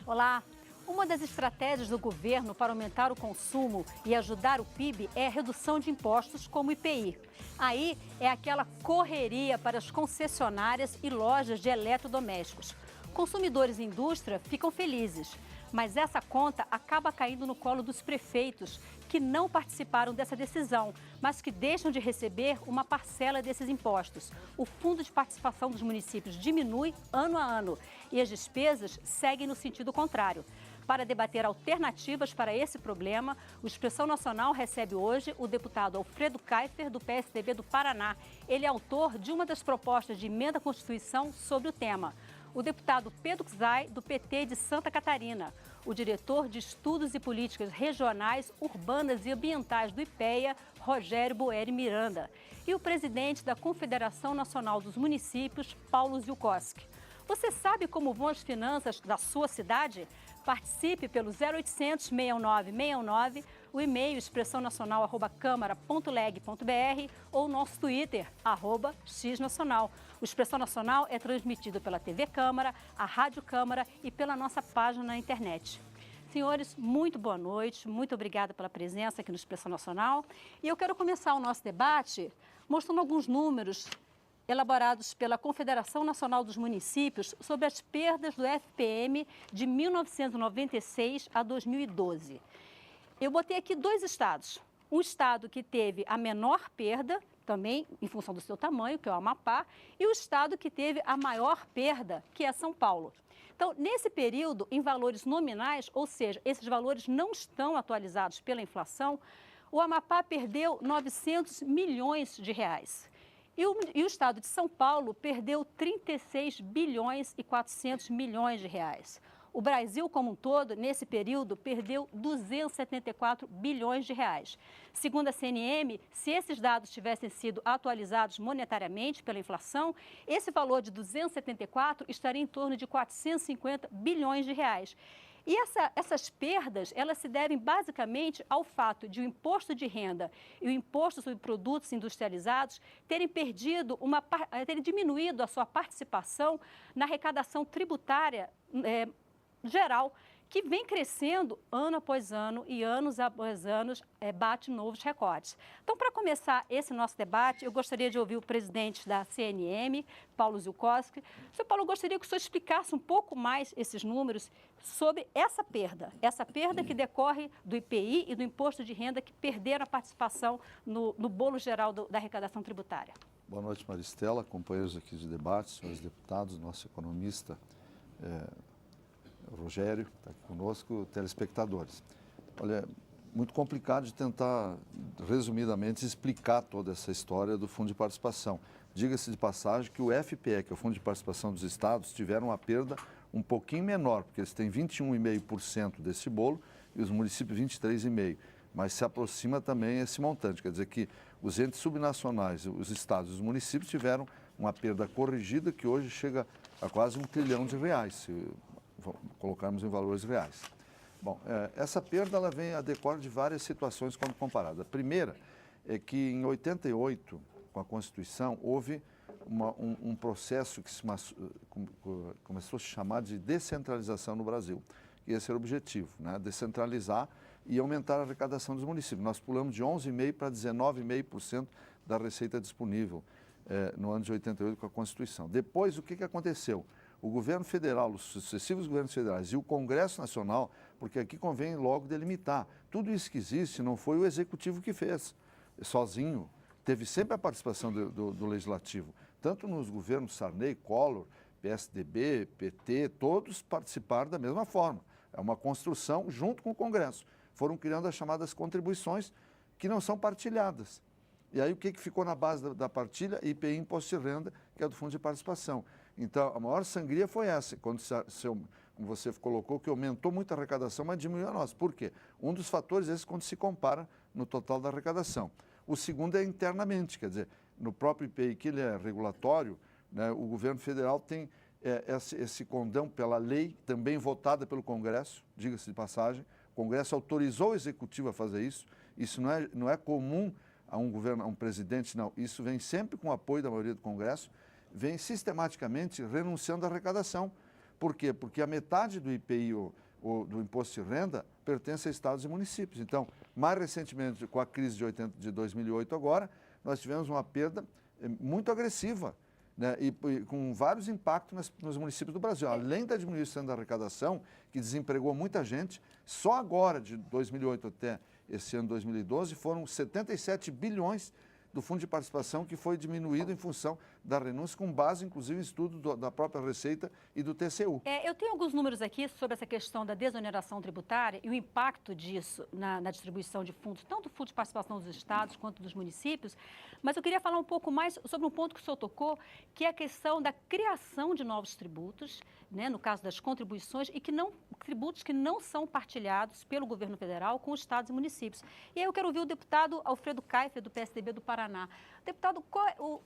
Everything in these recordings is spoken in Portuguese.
Olá! Uma das estratégias do governo para aumentar o consumo e ajudar o PIB é a redução de impostos como o IPI. Aí é aquela correria para as concessionárias e lojas de eletrodomésticos. Consumidores e indústria ficam felizes, mas essa conta acaba caindo no colo dos prefeitos, que não participaram dessa decisão, mas que deixam de receber uma parcela desses impostos. O fundo de participação dos municípios diminui ano a ano e as despesas seguem no sentido contrário. Para debater alternativas para esse problema, o Expressão Nacional recebe hoje o deputado Alfredo Kaifer, do PSDB do Paraná. Ele é autor de uma das propostas de emenda à Constituição sobre o tema. O deputado Pedro Czai, do PT de Santa Catarina. O diretor de Estudos e Políticas Regionais, Urbanas e Ambientais do IPEA, Rogério Boeri Miranda. E o presidente da Confederação Nacional dos Municípios, Paulo Zielkowski. Você sabe como vão as finanças da sua cidade? Participe pelo 0800 69 69, o e-mail expressãonacional@câmara.leg.br ou o nosso Twitter, @xnacional. O Expressão Nacional é transmitido pela TV Câmara, a Rádio Câmara e pela nossa página na internet. Senhores, muito boa noite, muito obrigada pela presença aqui no Expressão Nacional. E eu quero começar o nosso debate mostrando alguns números elaborados pela Confederação Nacional dos Municípios sobre as perdas do FPM de 1996 a 2012. Eu botei aqui dois estados. Um estado que teve a menor perda, também em função do seu tamanho, que é o Amapá, e o estado que teve a maior perda, que é São Paulo. Então, nesse período, em valores nominais, ou seja, esses valores não estão atualizados pela inflação, o Amapá perdeu 900 milhões de reais. E o estado de São Paulo perdeu 36 bilhões e 400 milhões de reais. O Brasil, como um todo, nesse período, perdeu 274 bilhões de reais. Segundo a CNM, se esses dados tivessem sido atualizados monetariamente pela inflação, esse valor de 274 estaria em torno de 450 bilhões de reais. E essas perdas, elas se devem basicamente ao fato de o imposto de renda e o imposto sobre produtos industrializados terem diminuído a sua participação na arrecadação tributária geral, que vem crescendo ano após ano e anos após anos bate novos recordes. Então, para começar esse nosso debate, eu gostaria de ouvir o presidente da CNM, Paulo Zielkowski. Sr. Paulo, eu gostaria que o senhor explicasse um pouco mais esses números sobre essa perda que decorre do IPI e do imposto de renda que perderam a participação no bolo geral da arrecadação tributária. Boa noite, Maristela, companheiros aqui de debate, senhores deputados, nosso economista Rogério, está aqui conosco, telespectadores. Olha, muito complicado de tentar, resumidamente, explicar toda essa história do Fundo de Participação. Diga-se de passagem que o FPE, que é o Fundo de Participação dos Estados, tiveram uma perda um pouquinho menor, porque eles têm 21,5% desse bolo e os municípios 23,5%. Mas se aproxima também esse montante, quer dizer que os entes subnacionais, os estados e os municípios tiveram uma perda corrigida que hoje chega a quase R$1 trilhão, se colocarmos em valores reais. Bom, essa perda ela vem a decorrer de várias situações quando comparada. A primeira é que em 88, com a Constituição, houve um processo que começou a se chamar de descentralização no Brasil. E esse era o objetivo, né? Descentralizar e aumentar a arrecadação dos municípios. Nós pulamos de 11,5% para 19,5% da receita disponível no ano de 88 com a Constituição. Depois, o que aconteceu? O governo federal, os sucessivos governos federais e o Congresso Nacional, porque aqui convém logo delimitar, tudo isso que existe não foi o Executivo que fez, sozinho. Teve sempre a participação do Legislativo, tanto nos governos Sarney, Collor, PSDB, PT, todos participaram da mesma forma. É uma construção junto com o Congresso. Foram criando as chamadas contribuições que não são partilhadas. E aí o que ficou na base da partilha? IPI, Imposto de Renda, que é do Fundo de Participação. Então, a maior sangria foi essa, quando como você colocou, que aumentou muito a arrecadação, mas diminuiu a nossa. Por quê? Um dos fatores é esse quando se compara no total da arrecadação. O segundo é internamente, quer dizer, no próprio IPI, que ele é regulatório, né, o governo federal tem esse condão pela lei, também votada pelo Congresso, diga-se de passagem. O Congresso autorizou o Executivo a fazer isso. Isso não é comum a um governo, a um presidente, não. Isso vem sempre com o apoio da maioria do Congresso, vem sistematicamente renunciando à arrecadação, Por quê? Porque a metade do IPI, do imposto de renda, pertence a estados e municípios. Então, mais recentemente, com a crise de 2008 agora, nós tivemos uma perda muito agressiva, né, e com vários impactos nos municípios do Brasil. Além da diminuição da arrecadação, que desempregou muita gente, só agora, de 2008 até esse ano 2012, foram 77 bilhões do Fundo de Participação, que foi diminuído em função da renúncia, com base, inclusive, em estudo da própria Receita e do TCU. Eu tenho alguns números aqui sobre essa questão da desoneração tributária e o impacto disso na distribuição de fundos, tanto do Fundo de Participação dos estados quanto dos municípios, mas eu queria falar um pouco mais sobre um ponto que o senhor tocou, que é a questão da criação de novos tributos, né, no caso das contribuições, e tributos que não são partilhados pelo governo federal com os estados e municípios. E aí eu quero ouvir o deputado Alfredo Kaifer, do PSDB do Paraná. Deputado,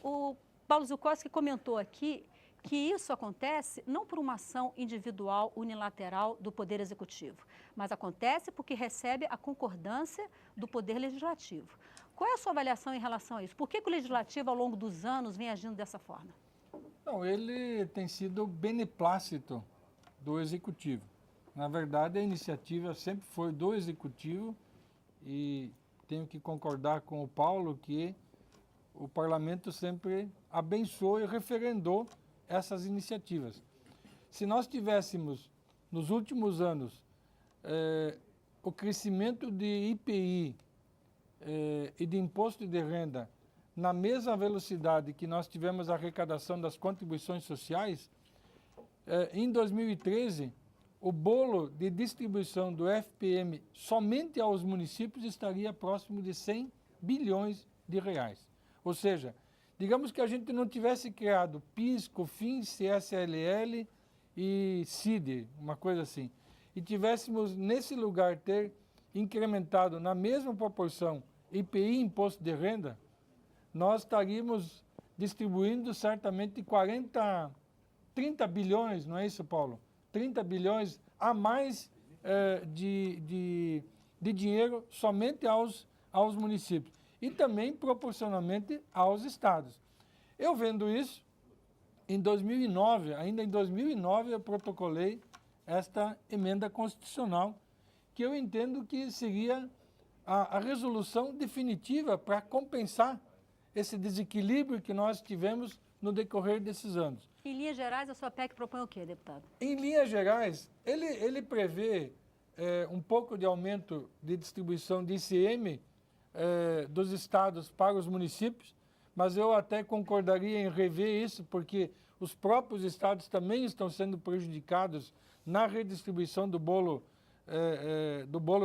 o Paulo Zuccotti comentou aqui que isso acontece não por uma ação individual unilateral do Poder Executivo, mas acontece porque recebe a concordância do Poder Legislativo. Qual é a sua avaliação em relação a isso? Por que o Legislativo, ao longo dos anos, vem agindo dessa forma? Não, ele tem sido beneplácito do Executivo. Na verdade, a iniciativa sempre foi do Executivo e tenho que concordar com o Paulo que o Parlamento sempre abençoou e referendou essas iniciativas. Se nós tivéssemos, nos últimos anos, o crescimento de IPI e de imposto de renda na mesma velocidade que nós tivemos a arrecadação das contribuições sociais, em 2013, o bolo de distribuição do FPM somente aos municípios estaria próximo de 100 bilhões de reais. Ou seja, digamos que a gente não tivesse criado PIS, COFINS, CSLL e CID, uma coisa assim, e tivéssemos nesse lugar ter incrementado na mesma proporção IPI e imposto de renda, nós estaríamos distribuindo certamente 30 bilhões, não é isso, Paulo? 30 bilhões a mais de dinheiro somente aos municípios e também proporcionalmente aos estados. Eu vendo isso, em 2009, ainda em 2009, eu protocolei esta emenda constitucional, que eu entendo que seria a resolução definitiva para compensar esse desequilíbrio que nós tivemos no decorrer desses anos. Em linhas gerais, a sua PEC propõe o quê, deputado? Em linhas gerais, ele prevê um pouco de aumento de distribuição de ICM dos estados para os municípios, mas eu até concordaria em rever isso, porque os próprios estados também estão sendo prejudicados na redistribuição do bolo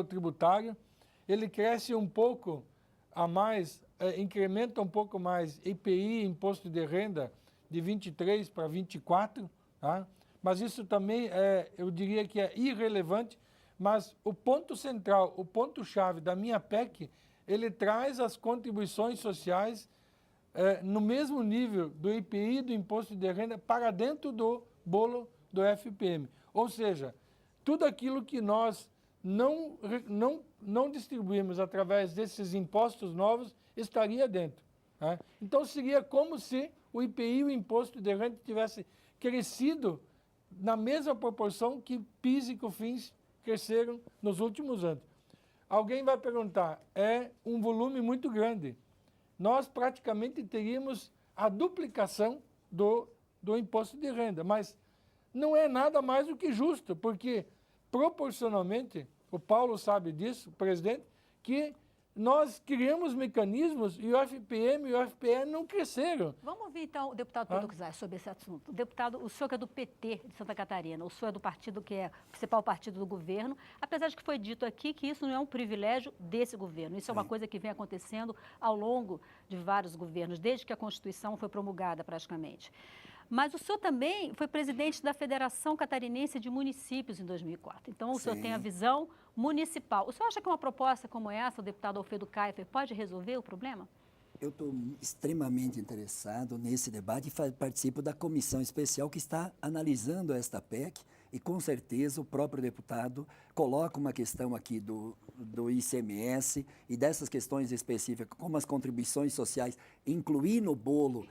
tributário. Ele cresce um pouco a mais, incrementa um pouco mais IPI, imposto de renda, de 23 para 24, tá? Mas isso também eu diria que é irrelevante, mas o ponto central, o ponto-chave da minha PEC, ele traz as contribuições sociais no mesmo nível do IPI, do imposto de renda, para dentro do bolo do FPM. Ou seja, tudo aquilo que nós não distribuímos através desses impostos novos estaria dentro. Tá? Então, seria como se o IPI e o imposto de renda tivesse crescido na mesma proporção que PIS e COFINS cresceram nos últimos anos. Alguém vai perguntar, é um volume muito grande. Nós praticamente teríamos a duplicação do imposto de renda, mas não é nada mais do que justo, porque proporcionalmente, o Paulo sabe disso, o presidente, que nós criamos mecanismos e o FPM e o FPE não cresceram. Vamos ouvir, então, o deputado Pedro Kizar sobre esse assunto. Deputado, o senhor que é do PT de Santa Catarina, o senhor é do partido que é o principal partido do governo, apesar de que foi dito aqui que isso não é um privilégio desse governo, isso é uma coisa que vem acontecendo ao longo de vários governos, desde que a Constituição foi promulgada praticamente. Mas o senhor também foi presidente da Federação Catarinense de Municípios em 2004. Então, o senhor tem a visão municipal. O senhor acha que uma proposta como essa, o deputado Alfredo Kaifer, pode resolver o problema? Eu estou extremamente interessado nesse debate e participo da comissão especial que está analisando esta PEC e, com certeza, o próprio deputado coloca uma questão aqui do ICMS e dessas questões específicas, como as contribuições sociais, incluir no bolo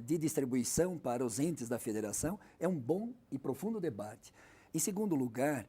de distribuição para os entes da federação, é um bom e profundo debate. Em segundo lugar,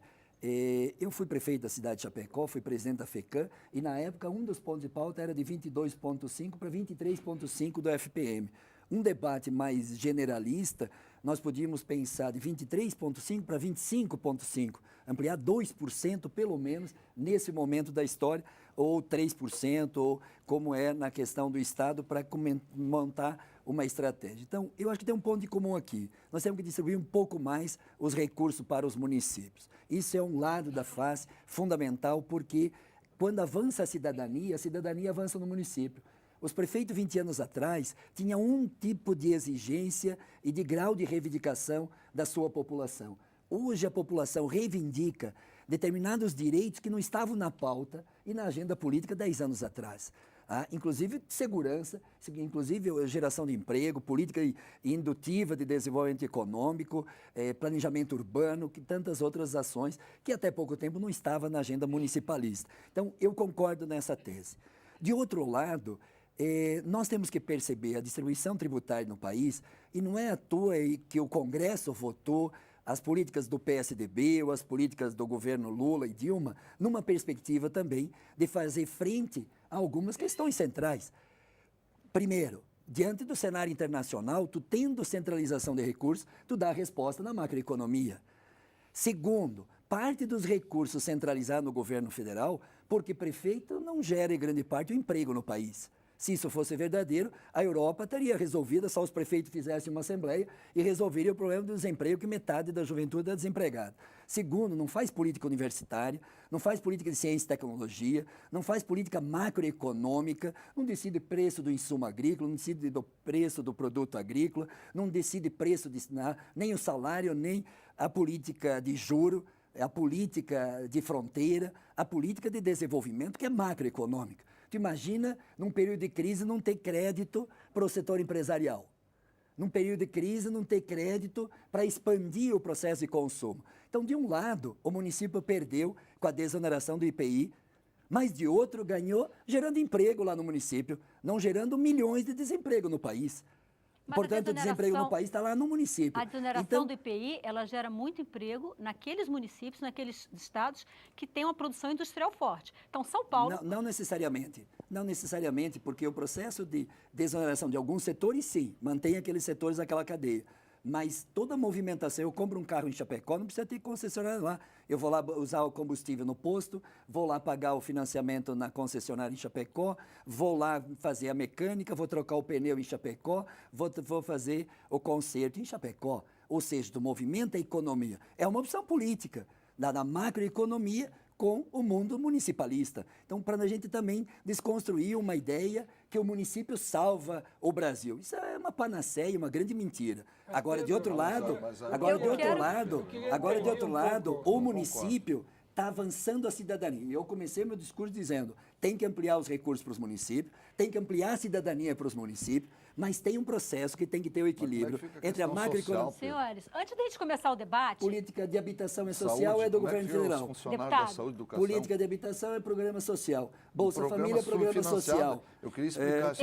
eu fui prefeito da cidade de Chapecó, fui presidente da FECAM, e na época um dos pontos de pauta era de 22,5 para 23,5 do FPM. Um debate mais generalista, nós podíamos pensar de 23,5 para 25,5, ampliar 2% pelo menos nesse momento da história, ou 3%, ou como é na questão do Estado, para montar uma estratégia. Então, eu acho que tem um ponto de comum aqui. Nós temos que distribuir um pouco mais os recursos para os municípios. Isso é um lado da face fundamental, porque quando avança a cidadania avança no município. Os prefeitos, 20 anos atrás, tinham um tipo de exigência e de grau de reivindicação da sua população. Hoje, a população reivindica determinados direitos que não estavam na pauta e na agenda política 10 anos atrás. Inclusive segurança, inclusive geração de emprego, política indutiva de desenvolvimento econômico, planejamento urbano, que tantas outras ações que até pouco tempo não estavam na agenda municipalista. Então, eu concordo nessa tese. De outro lado, nós temos que perceber a distribuição tributária no país, e não é à toa que o Congresso votou as políticas do PSDB ou as políticas do governo Lula e Dilma, numa perspectiva também de fazer frente a algumas questões centrais. Primeiro, diante do cenário internacional, tu tendo centralização de recursos, tu dá a resposta na macroeconomia. Segundo, parte dos recursos centralizados no governo federal, porque prefeito não gera em grande parte o emprego no país. Se isso fosse verdadeiro, a Europa estaria resolvida, só os prefeitos fizessem uma assembleia e resolveria o problema do desemprego, que metade da juventude é desempregada. Segundo, não faz política universitária, não faz política de ciência e tecnologia, não faz política macroeconômica, não decide preço do insumo agrícola, não decide do preço do produto agrícola, não decide preço nem o salário, nem a política de juro, a política de fronteira, a política de desenvolvimento, que é macroeconômica. Tu imagina, num período de crise, não ter crédito para o setor empresarial. Num período de crise, não ter crédito para expandir o processo de consumo. Então, de um lado, o município perdeu com a desoneração do IPI, mas de outro ganhou gerando emprego lá no município, não gerando milhões de desemprego no país. Portanto, o desemprego no país está lá no município. A desoneração do IPI, ela gera muito emprego naqueles municípios, naqueles estados que têm uma produção industrial forte. Então, São Paulo... Não necessariamente. Não necessariamente, porque o processo de desoneração de alguns setores, sim, mantém aqueles setores daquela cadeia. Mas toda a movimentação, eu compro um carro em Chapecó, não precisa ter concessionário lá. Eu vou lá usar o combustível no posto, vou lá pagar o financiamento na concessionária em Chapecó, vou lá fazer a mecânica, vou trocar o pneu em Chapecó, vou fazer o conserto em Chapecó. Ou seja, do movimento à economia. É uma opção política da macroeconomia com o mundo municipalista. Então, para a gente também desconstruir uma ideia que o município salva o Brasil. Isso é uma panaceia, uma grande mentira. Agora, de outro lado, o município está avançando a cidadania. Eu comecei meu discurso dizendo, tem que ampliar os recursos para os municípios, tem que ampliar a cidadania para os municípios, mas tem um processo que tem que ter o equilíbrio entre a macroeconomia... Senhores, antes de a gente começar o debate... Política de habitação e social é do governo federal. Deputado. Política de habitação é programa social. Bolsa Família é programa social. Eu queria explicar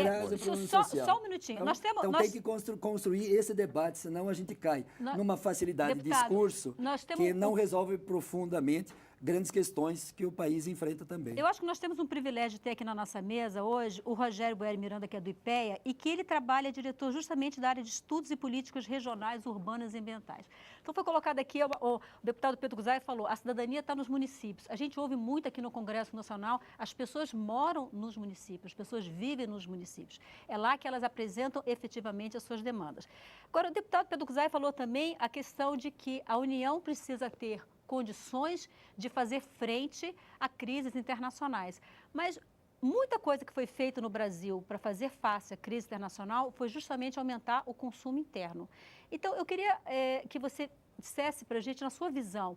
Só um minutinho. Então tem que construir esse debate, senão a gente cai numa facilidade de discurso que não resolve profundamente grandes questões que o país enfrenta também. Eu acho que nós temos um privilégio de ter aqui na nossa mesa hoje o Rogério Boeri Miranda, que é do IPEA, e que ele trabalha, diretor justamente da área de estudos e políticas regionais, urbanas e ambientais. Então foi colocado aqui, o deputado Pedro Guzai falou, a cidadania está nos municípios. A gente ouve muito aqui no Congresso Nacional, as pessoas moram nos municípios, as pessoas vivem nos municípios. É lá que elas apresentam efetivamente as suas demandas. Agora, o deputado Pedro Guzai falou também a questão de que a União precisa ter condições de fazer frente a crises internacionais. Mas muita coisa que foi feita no Brasil para fazer face à crise internacional foi justamente aumentar o consumo interno. Então, eu queria que você dissesse para a gente, na sua visão,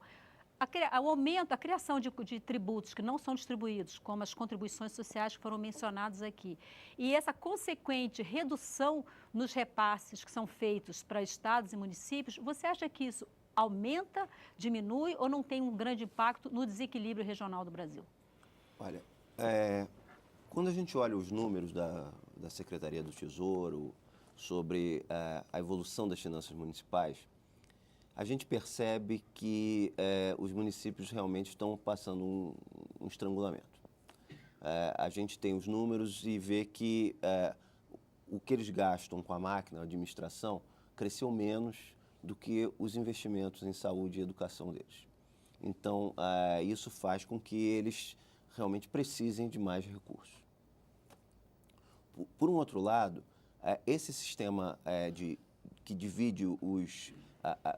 o aumento, a criação de tributos que não são distribuídos, como as contribuições sociais que foram mencionadas aqui, e essa consequente redução nos repasses que são feitos para estados e municípios, você acha que isso aumenta, diminui ou não tem um grande impacto no desequilíbrio regional do Brasil? Olha, quando a gente olha os números da Secretaria do Tesouro, sobre a evolução das finanças municipais, a gente percebe que os municípios realmente estão passando um estrangulamento. A gente tem os números e vê que o que eles gastam com a máquina, a administração, cresceu menos do que os investimentos em saúde e educação deles. Então, isso faz com que eles realmente precisem de mais recursos. Por um outro lado, esse sistema que divide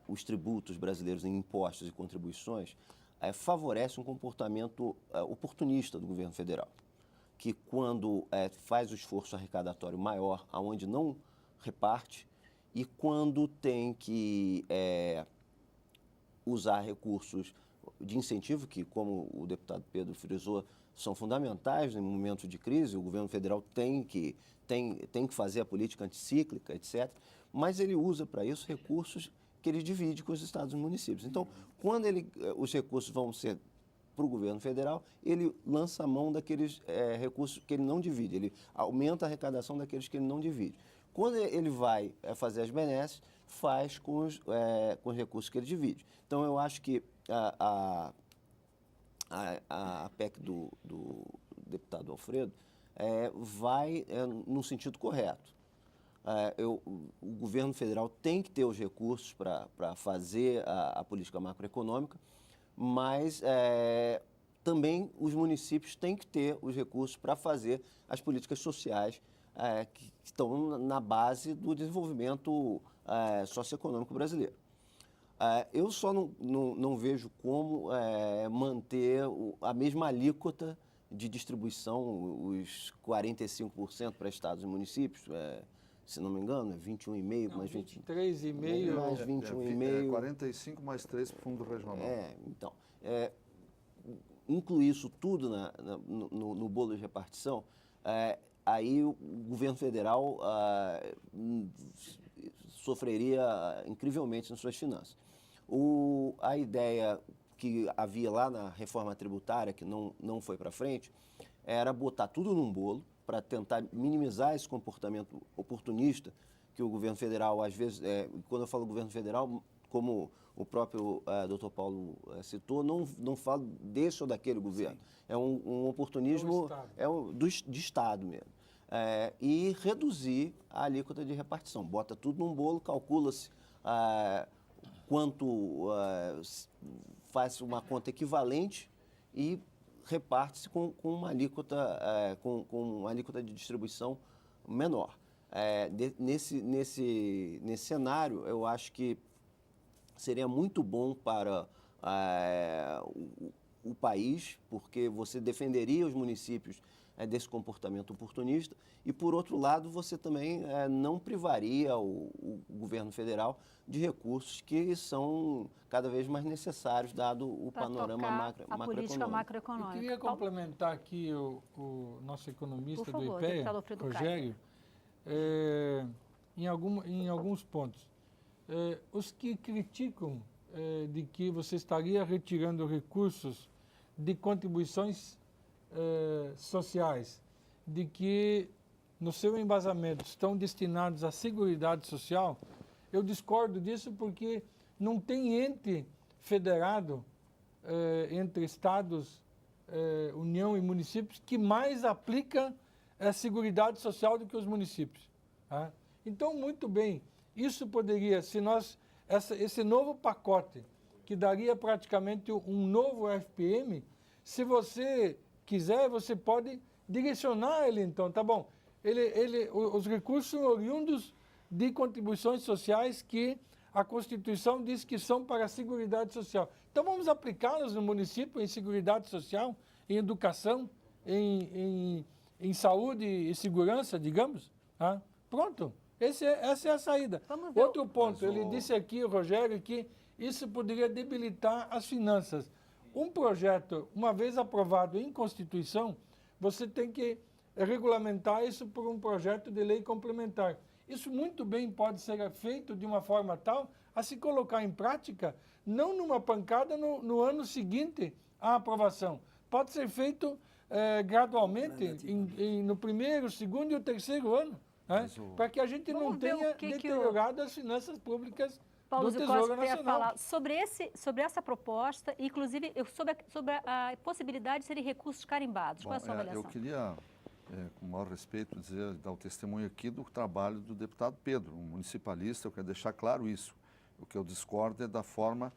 os tributos brasileiros em impostos e contribuições favorece um comportamento oportunista do governo federal, que quando faz o esforço arrecadatório maior, aonde não reparte, e quando tem que usar recursos de incentivo, que, como o deputado Pedro frisou, são fundamentais em momentos de crise, o governo federal tem que fazer a política anticíclica, etc., mas ele usa para isso recursos que ele divide com os estados e municípios. Então, quando os recursos vão ser para o governo federal, ele lança a mão daqueles recursos que ele não divide, ele aumenta a arrecadação daqueles que ele não divide. Quando ele vai fazer as benesses, faz com os recursos que ele divide. Então, eu acho que a PEC do deputado Alfredo vai no sentido correto. O governo federal tem que ter os recursos para fazer a política macroeconômica, mas também os municípios têm que ter os recursos para fazer as políticas sociais que estão na base do desenvolvimento socioeconômico brasileiro. Eu só não vejo como manter a mesma alíquota de distribuição, os 45% para estados e municípios, se não me engano, é 21,5 mais 23,5 mais 21,5. 45 mais 3 para o fundo regional. Então, incluir isso tudo no bolo de repartição, aí o governo federal sofreria incrivelmente nas suas finanças. A ideia que havia lá na reforma tributária, que não foi para frente, era botar tudo num bolo para tentar minimizar esse comportamento oportunista que o governo federal, às vezes, quando eu falo governo federal, como o próprio Dr. Paulo citou, não falo desse ou daquele governo. Sim. É um oportunismo de Estado mesmo. E reduzir a alíquota de repartição. Bota tudo num bolo, calcula-se quanto faz uma conta equivalente e reparte-se com uma alíquota, com uma alíquota de distribuição menor. Nesse cenário, eu acho que seria muito bom para o país, porque você defenderia os municípios desse comportamento oportunista e, por outro lado, você também não privaria o governo federal de recursos que são cada vez mais necessários, dado o panorama macroeconômico. Política macroeconômica. Eu queria complementar aqui o nosso economista do IPEA, Rogério, em alguns pontos. Os que criticam de que você estaria retirando recursos de contribuições sociais, de que no seu embasamento estão destinados à Seguridade Social, eu discordo disso porque não tem ente federado entre estados, União e municípios que mais aplica a Seguridade Social do que os municípios. Tá? Então, muito bem, isso poderia, se esse novo pacote, que daria praticamente um novo FPM, se você quiser, você pode direcionar ele, então, tá bom? Os recursos são oriundos de contribuições sociais que a Constituição diz que são para a Seguridade Social. Então, vamos aplicá-los no município em Seguridade Social, em educação, em saúde e segurança, digamos. Tá? Pronto, essa é a saída. Outro ponto, ele disse aqui, o Rogério, que isso poderia debilitar as finanças. Um projeto, uma vez aprovado em Constituição, você tem que regulamentar isso por um projeto de lei complementar. Isso muito bem pode ser feito de uma forma tal a se colocar em prática, não numa pancada no ano seguinte à aprovação. Pode ser feito gradualmente no primeiro, segundo e o terceiro ano. né? Mas o- Para que a gente não Vamos ver o tenha que que deteriorado as finanças públicas Paulo do Tesouro Zuccotti quer Nacional. falar sobre essa proposta, inclusive sobre a possibilidade de serem recursos carimbados. Qual é a sua eu avaliação? queria, com o maior respeito, dar o testemunho aqui do trabalho do deputado Pedro, um municipalista. Eu quero deixar claro isso. O que eu discordo é da forma,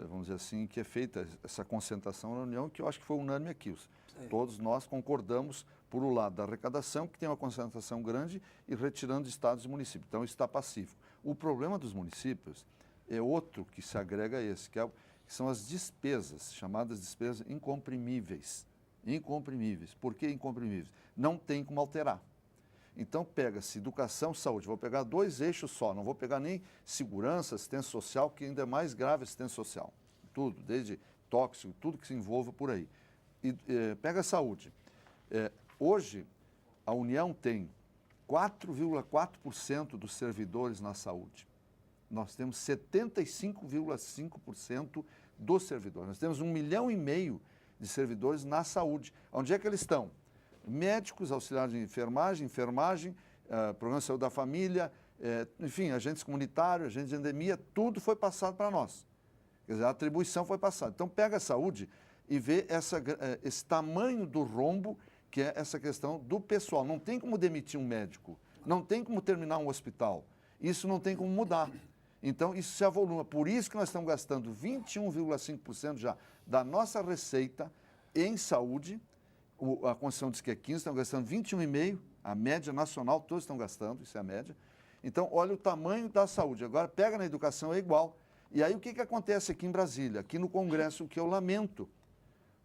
vamos dizer assim, que é feita essa concentração na União, que eu acho que foi unânime aqui. Todos nós concordamos, por um lado, da arrecadação, que tem uma concentração grande, e retirando estados e municípios. Então, isso está pacífico. O problema dos municípios é outro que se agrega a esse, que são as despesas, chamadas despesas incomprimíveis. Incomprimíveis. Por que incomprimíveis? Não tem como alterar. Então, pega-se educação, saúde. Vou pegar 2 eixos só, não vou pegar nem segurança, assistência social, que ainda é mais grave a assistência social. Tudo, desde tóxico, tudo que se envolva por aí. E pega a saúde. Hoje, a União tem 4,4% dos servidores na saúde. Nós temos 75,5% dos servidores. Nós temos 1,5 milhão de servidores na saúde. Onde é que eles estão? Médicos, auxiliares de enfermagem, programa de saúde da família, enfim, agentes comunitários, agentes de endemia, tudo foi passado para nós. Quer dizer, a atribuição foi passada. Então, pega a saúde e vê esse tamanho do rombo, que é essa questão do pessoal. Não tem como demitir um médico, não tem como terminar um hospital. Isso não tem como mudar. Então, isso se avoluma. Por isso que nós estamos gastando 21,5% já da nossa receita em saúde. A Constituição diz que é 15%, estão gastando 21,5%, a média nacional, todos estão gastando, isso é a média. Então, olha o tamanho da saúde. Agora, pega na educação, é igual. E aí, o que acontece aqui em Brasília? Aqui no Congresso, o que eu lamento.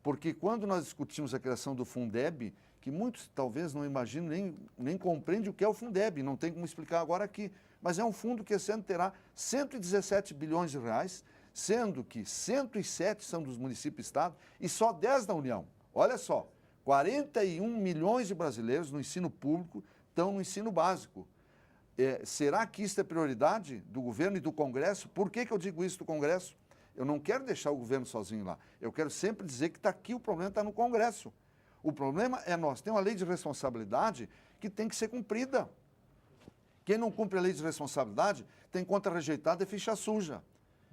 Porque quando nós discutimos a criação do Fundeb, que muitos talvez não imaginam, nem compreendem o que é o Fundeb, não tem como explicar agora aqui. Mas é um fundo que esse ano terá 117 bilhões de reais, sendo que 107 são dos municípios e estados e só 10 da União. Olha só, 41 milhões de brasileiros no ensino público estão no ensino básico. Será que isso é prioridade do governo e do Congresso? Por que eu digo isso do Congresso? Eu não quero deixar o governo sozinho lá. Eu quero sempre dizer que está aqui, o problema está no Congresso. O problema é nós. Tem uma lei de responsabilidade que tem que ser cumprida. Quem não cumpre a lei de responsabilidade tem conta rejeitada e ficha suja.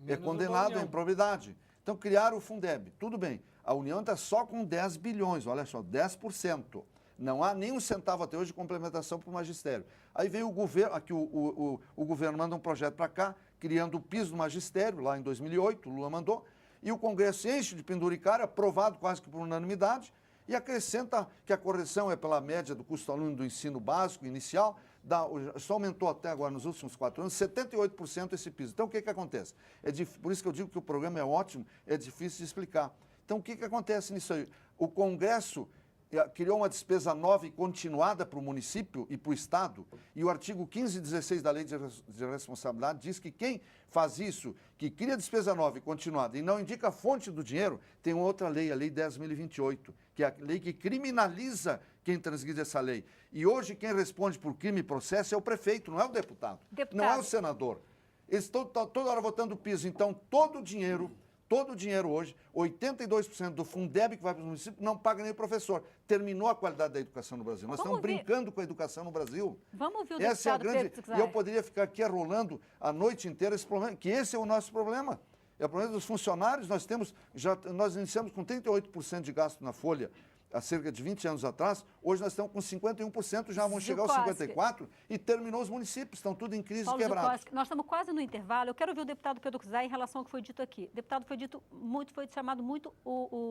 É condenado à improbidade. Então, criaram o Fundeb. Tudo bem. A União está só com 10 bilhões, olha só, 10%. Não há nem um centavo até hoje de complementação para o magistério. Aí veio o governo, aqui o governo manda um projeto para cá, criando o piso do magistério, lá em 2008, o Lula mandou, e o Congresso enche de penduricário, aprovado quase que por unanimidade, e acrescenta que a correção é pela média do custo aluno do ensino básico inicial, só aumentou até agora, nos últimos 4 anos, 78% esse piso. Então, o que acontece? Por isso que eu digo que o programa é ótimo, é difícil de explicar. Então, o que acontece nisso aí? O Congresso criou uma despesa nova e continuada para o município e para o Estado, e o artigo 15 e 16 da Lei de Responsabilidade diz que quem faz isso, que cria despesa nova e continuada e não indica a fonte do dinheiro, tem outra lei, a Lei 10.028, que é a lei que criminaliza quem transgride essa lei. E hoje quem responde por crime e processo é o prefeito, não é o deputado. Não é o senador. Eles estão toda hora votando piso, então todo o dinheiro hoje, 82% do Fundeb que vai para os municípios não paga nem o professor. Terminou a qualidade da educação no Brasil. Nós estamos brincando com a educação no Brasil. Vamos ouvir o Essa é a deputado grande... E eu poderia ficar aqui arrolando a noite inteira esse problema, que esse é o nosso problema. É o problema dos funcionários. Nós iniciamos com 38% de gasto na folha há cerca de 20 anos atrás, hoje nós estamos com 51%, já vamos chegar aos 54% e terminou os municípios, estão tudo em crise e quebrados. Nós estamos quase no intervalo, eu quero ouvir o deputado Pedro Kuzai em relação ao que foi dito aqui. Deputado, foi chamado muito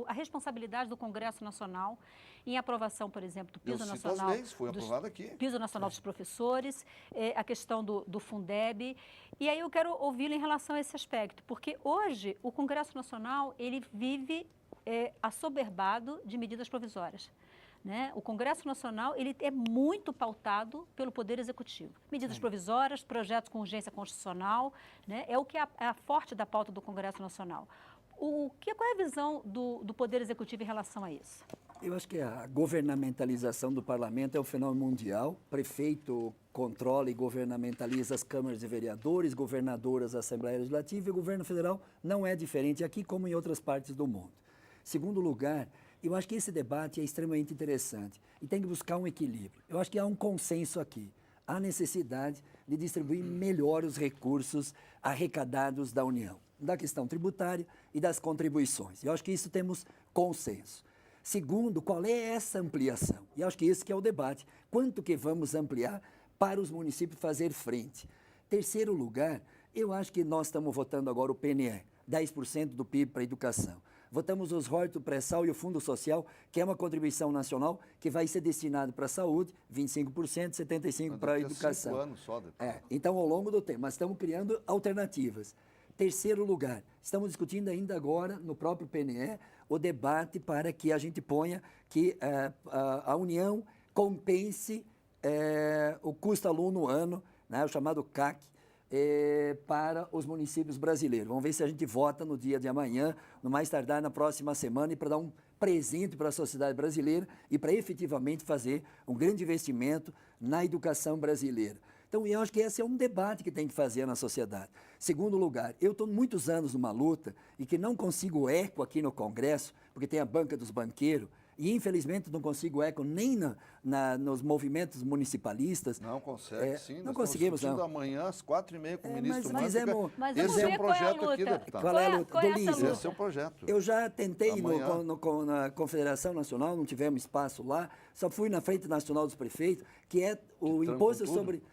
a responsabilidade do Congresso Nacional em aprovação, por exemplo, do piso nacional. As leis, foi aprovado aqui. Piso nacional dos professores, a questão do Fundeb. E aí eu quero ouvi-lo em relação a esse aspecto, porque hoje o Congresso Nacional, ele vive assoberbado de medidas provisórias. Né? O Congresso Nacional ele é muito pautado pelo Poder Executivo. Medidas provisórias, projetos com urgência constitucional, né? É o que é a forte da pauta do Congresso Nacional. Qual é a visão do Poder Executivo em relação a isso? Eu acho que a governamentalização do parlamento é um fenômeno mundial. Prefeito controla e governamentaliza as câmaras de vereadores, governadoras, a Assembleia Legislativa, e o governo federal não é diferente aqui como em outras partes do mundo. Segundo lugar, eu acho que esse debate é extremamente interessante e tem que buscar um equilíbrio. Eu acho que há um consenso aqui. há necessidade de distribuir melhor os recursos arrecadados da União, da questão tributária e das contribuições. Eu acho que isso temos consenso. Segundo, qual é essa ampliação? E acho que esse que é o debate. Quanto que vamos ampliar para os municípios fazer frente? Terceiro lugar, eu acho que nós estamos votando agora o PNE, 10% do PIB para a educação. Votamos os royalties do pré-sal e o Fundo Social, que é uma contribuição nacional que vai ser destinado para a saúde, 25%, 75% para a educação. 5 anos só depois. Então, ao longo do tempo, mas estamos criando alternativas. Terceiro lugar, estamos discutindo ainda agora, no próprio PNE, o debate para que a gente ponha que a União compense o custo aluno ano, né, o chamado CAC, para os municípios brasileiros. Vamos ver se a gente vota no dia de amanhã, no mais tardar na próxima semana, e para dar um presente para a sociedade brasileira e para efetivamente fazer um grande investimento na educação brasileira. Então, eu acho que esse é um debate que tem que fazer na sociedade. Segundo lugar, eu estou muitos anos numa luta e que não consigo eco aqui no Congresso, porque tem a banca dos banqueiros, e infelizmente não consigo eco nem nos movimentos municipalistas. Não consegue, sim. Não Nós conseguimos, estamos não. amanhã, às 4h30, com o ministro mas Mantega. Mas Esse vamos é ver o qual é a projeto luta. aqui, deputado. Qual é a luta? Qual é Do essa LISE. luta? Esse é o projeto. Eu já tentei Amanhã. na Confederação Nacional, não tivemos espaço lá, só fui na Frente Nacional dos Prefeitos, que é o imposto tudo. sobre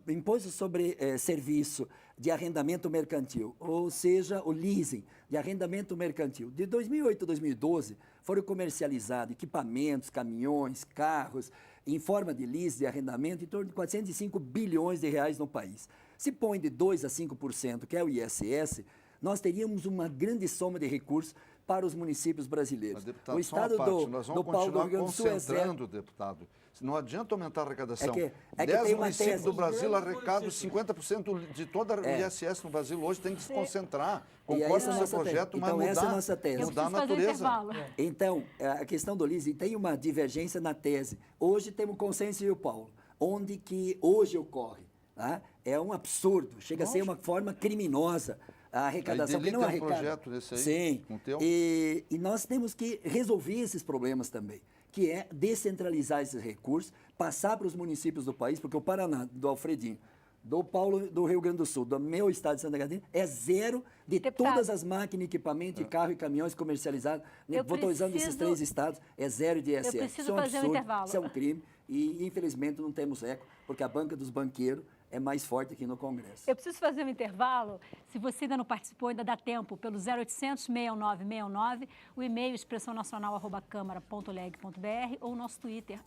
imposto sobre serviço de arrendamento mercantil, ou seja, o leasing de arrendamento mercantil. De 2008 a 2012, foram comercializados equipamentos, caminhões, carros, em forma de lease de arrendamento, em torno de 405 bilhões de reais no país. Se põe de 2% a 5%, que é o ISS, nós teríamos uma grande soma de recursos para os municípios brasileiros. Mas, deputado, O estado nós do vamos Paulo do continuar Rio Grande do Sul é zero. concentrando, deputado. Não adianta aumentar a arrecadação. É que 10 tem uma municípios tese. do Brasil arrecadam 50% de toda o ISS no Brasil hoje, tem que se concentrar. E Concordo essa é com a o nossa seu projeto, tese. mas Então, essa é a mudar, nossa tese. Eu mudar a preciso fazer um natureza. intervalo. Então, a questão do leasing tem uma divergência na tese. Hoje temos consenso, eu, Paulo, onde que hoje ocorre. Tá? É um absurdo, chega a ser uma forma criminosa a arrecadação, Aí que não tem um arrecada. projeto desse aí, Sim, com o teu? e nós temos que resolver esses problemas também, que é descentralizar esses recursos, passar para os municípios do país, porque o Paraná, do Alfredinho, do Paulo do Rio Grande do Sul, do meu estado de Santa Catarina, é zero de Deputado. todas as máquinas, equipamentos de carro e caminhões comercializados. Eu Estou usando esses preciso- 3 estados, é zero de ISS. preciso Isso é um fazer um absurdo, intervalo. isso é um crime e, infelizmente, não temos eco, porque a banca dos banqueiros é mais forte aqui no Congresso. Eu preciso fazer um intervalo. Se você ainda não participou, ainda dá tempo, pelo 0800 6969, o e-mail expressonacional@câmara.leg.br ou o nosso Twitter,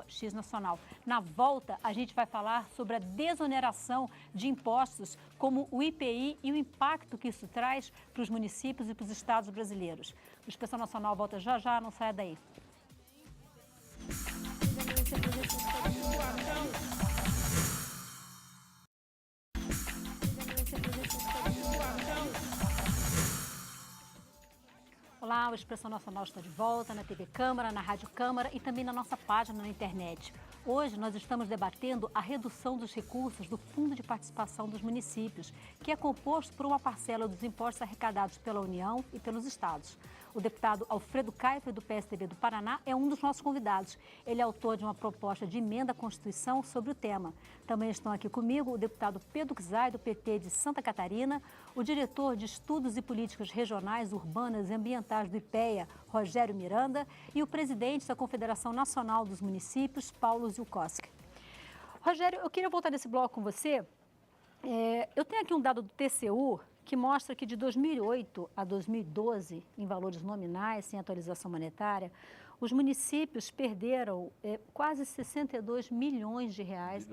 @xnacional. Na volta, a gente vai falar sobre a desoneração de impostos, como o IPI e o impacto que isso traz para os municípios e para os estados brasileiros. O Expressão Nacional volta já já, não saia daí. Olá, o Expressão Nacional está de volta na TV Câmara, na Rádio Câmara e também na nossa página na internet. Hoje nós estamos debatendo a redução dos recursos do Fundo de Participação dos Municípios, que é composto por uma parcela dos impostos arrecadados pela União e pelos estados. O deputado Alfredo Kaifer, do PSDB do Paraná, é um dos nossos convidados. Ele é autor de uma proposta de emenda à Constituição sobre o tema. Também estão aqui comigo o deputado Pedro Czai, do PT de Santa Catarina, o diretor de Estudos e Políticas Regionais, Urbanas e Ambientais do IPEA, Rogério Miranda, e o presidente da Confederação Nacional dos Municípios, Paulo Zielkowski. Rogério, eu queria voltar nesse bloco com você. Eu tenho aqui um dado do TCU que mostra que de 2008 a 2012, em valores nominais, sem atualização monetária, os municípios perderam quase 62 milhões de reais,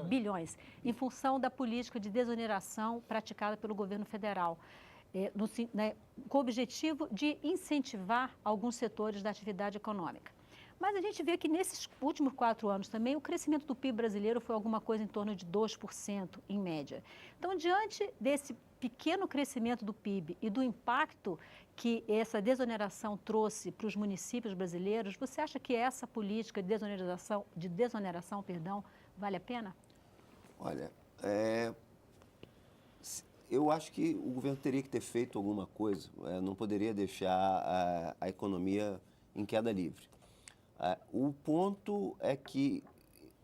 bilhões, em função da política de desoneração praticada pelo governo federal, com o objetivo de incentivar alguns setores da atividade econômica. Mas a gente vê que nesses últimos 4 anos também o crescimento do PIB brasileiro foi alguma coisa em torno de 2% em média. Então, diante desse pequeno crescimento do PIB e do impacto que essa desoneração trouxe para os municípios brasileiros, você acha que essa política de desoneração, vale a pena? Olha, eu acho que o governo teria que ter feito alguma coisa, não poderia deixar a economia em queda livre. O ponto é que